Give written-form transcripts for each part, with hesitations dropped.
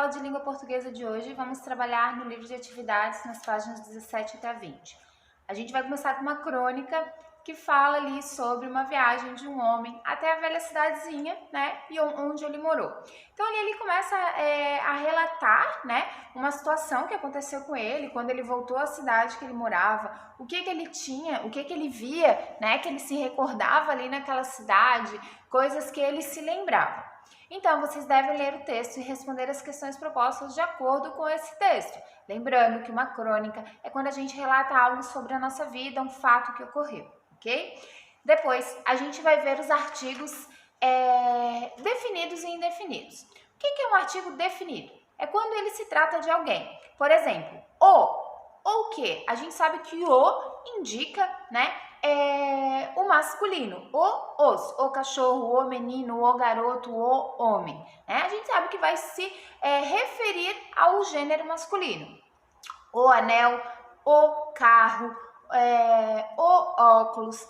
aula de língua portuguesa de hoje vamos trabalhar no livro de atividades nas páginas 17 até 20. A gente vai começar com uma crônica que fala ali sobre uma viagem de um homem até a velha cidadezinha, né, e onde ele morou. Então ele começa a relatar, né, uma situação que aconteceu com ele quando ele voltou à cidade que ele morava, o que ele tinha, o que ele via, né, que ele se recordava ali naquela cidade, coisas que ele se lembrava. Então, vocês devem ler o texto e responder as questões propostas de acordo com esse texto. Lembrando que uma crônica é quando a gente relata algo sobre a nossa vida, um fato que ocorreu, ok? Depois, a gente vai ver os artigos definidos e indefinidos. O que é um artigo definido? É quando ele se trata de alguém. Por exemplo, ou que. A gente sabe que o indica, né, o masculino, o cachorro, o menino, o garoto, o homem, né? A gente sabe que vai se referir ao gênero masculino. O anel, o carro, o óculos.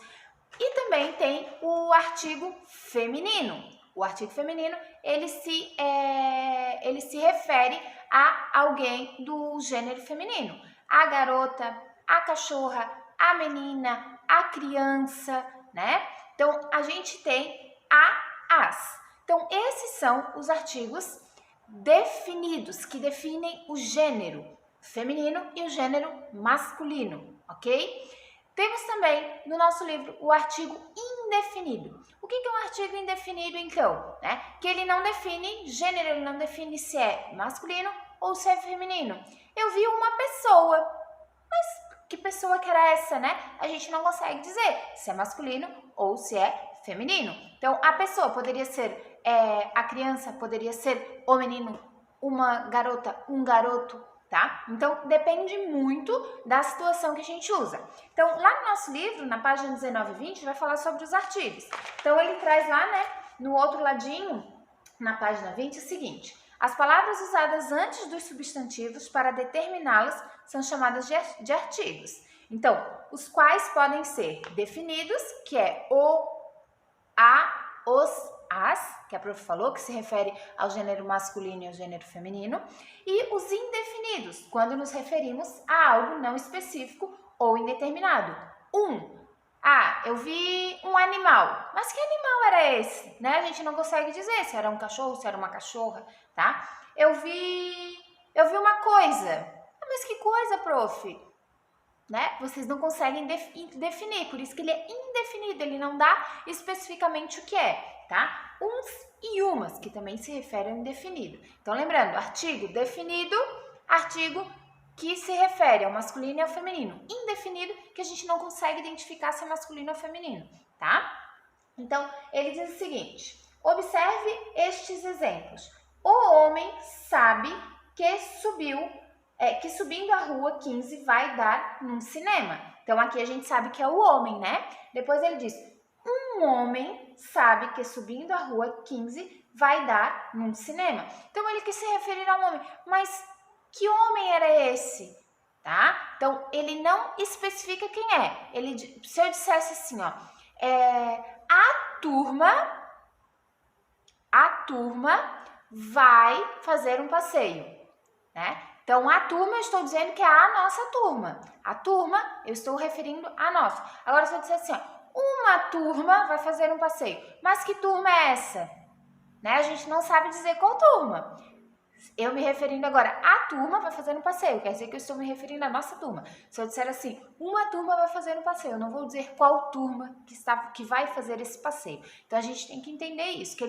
E também tem o artigo feminino. O artigo feminino, ele se refere a alguém do gênero feminino. A garota, a cachorra, a menina, a criança, né? Então, a gente tem as. Então, esses são os artigos definidos, que definem o gênero feminino e o gênero masculino, ok? Temos também no nosso livro o artigo indefinido. O que é um artigo indefinido, então? Né? Que ele não define gênero, ele não define se é masculino ou se é feminino. Eu vi uma pessoa, mas que pessoa que era essa, né? A gente não consegue dizer se é masculino ou se é feminino. Então, a pessoa poderia ser a criança, poderia ser o menino, uma garota, um garoto, tá? Então, depende muito da situação que a gente usa. Então, lá no nosso livro, na página 19 e 20, vai falar sobre os artigos. Então, ele traz lá, né, no outro ladinho, na página 20, o seguinte: as palavras usadas antes dos substantivos para determiná-las são chamadas de artigos. Então, os quais podem ser definidos, que é o, a, os, as, que a prof falou, que se refere ao gênero masculino e ao gênero feminino, e os indefinidos, quando nos referimos a algo não específico ou indeterminado. Eu vi um animal, mas que animal era esse? Né? A gente não consegue dizer se era um cachorro, se era uma cachorra, tá? Eu vi uma coisa. Mas que coisa, prof? Né? Vocês não conseguem definir, por isso que ele é indefinido, ele não dá especificamente o que é, tá? Uns e umas, que também se referem ao indefinido. Então, lembrando, artigo definido, artigo que se refere ao masculino e ao feminino. Indefinido, que a gente não consegue identificar se é masculino ou feminino, tá? Então, ele diz o seguinte: observe estes exemplos. O homem sabe que subindo a rua 15 vai dar num cinema. Então, aqui a gente sabe que é o homem, né? Depois ele diz: um homem sabe que subindo a rua 15 vai dar num cinema. Então, ele quis se referir a um homem. Mas que homem era esse? Tá? Então, ele não especifica quem é. Se eu dissesse assim, ó, a turma vai fazer um passeio, né? Então, a turma, eu estou dizendo que é a nossa turma. A turma, eu estou referindo a nossa. Agora, se eu disser assim, ó, uma turma vai fazer um passeio. Mas que turma é essa? Né? A gente não sabe dizer qual turma. Eu me referindo agora, a turma vai fazer um passeio. Quer dizer que eu estou me referindo à nossa turma. Se eu disser assim, uma turma vai fazer um passeio, eu não vou dizer qual turma que vai fazer esse passeio. Então, a gente tem que entender isso, que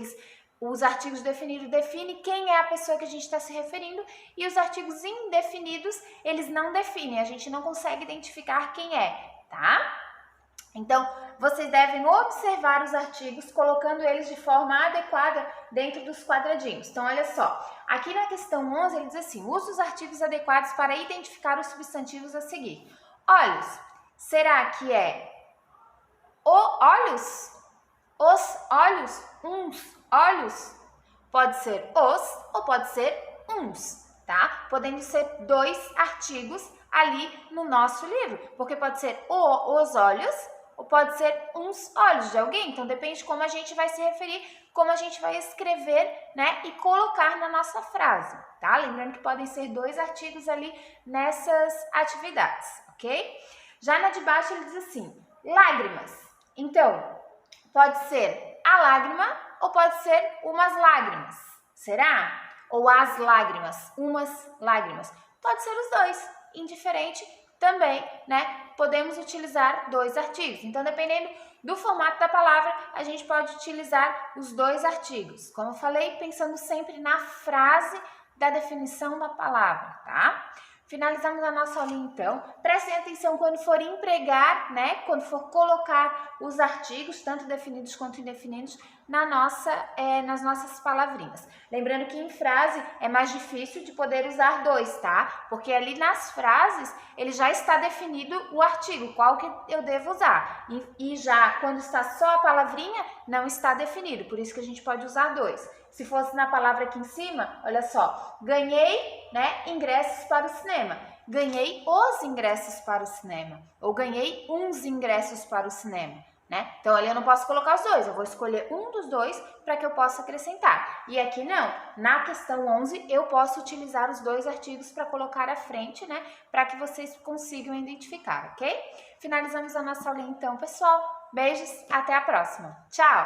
os artigos definidos definem quem é a pessoa que a gente está se referindo, e os artigos indefinidos, eles não definem, a gente não consegue identificar quem é, tá? Então, vocês devem observar os artigos, colocando eles de forma adequada dentro dos quadradinhos. Então, olha só, aqui na questão 11, ele diz assim: use os artigos adequados para identificar os substantivos a seguir. Olhos, será que é olhos? Os olhos? Uns olhos? Pode ser os ou pode ser uns, tá? Podendo ser dois artigos ali no nosso livro, porque pode ser os olhos ou pode ser uns olhos de alguém. Então, depende de como a gente vai se referir como a gente vai escrever, né, e colocar na nossa frase, tá? Lembrando que podem ser 2 artigos ali nessas atividades, ok? Já na de baixo ele diz assim, lágrimas. Então, pode ser a lágrima ou pode ser umas lágrimas. Será? Ou as lágrimas, umas lágrimas. Pode ser os dois, indiferente também, né? Podemos utilizar 2 artigos. Então, dependendo do formato da palavra, a gente pode utilizar os 2 artigos. Como eu falei, pensando sempre na frase da definição da palavra, tá? Finalizamos a nossa aulinha, então. Prestem atenção quando for empregar, né? Quando for colocar os artigos, tanto definidos quanto indefinidos, nas nossas palavrinhas. Lembrando que em frase é mais difícil de poder usar 2, tá? Porque ali nas frases, ele já está definido o artigo, qual que eu devo usar. E já quando está só a palavrinha, não está definido. Por isso que a gente pode usar 2. Se fosse na palavra aqui em cima, olha só, ganhei, né, ingressos para o cinema. Ganhei os ingressos para o cinema. Ou ganhei uns ingressos para o cinema, né? Então, ali eu não posso colocar os 2, eu vou escolher um dos 2 para que eu possa acrescentar. E aqui não, na questão 11, eu posso utilizar os 2 artigos para colocar à frente, né, para que vocês consigam identificar, ok? Finalizamos a nossa aulinha então, pessoal. Beijos, até a próxima. Tchau!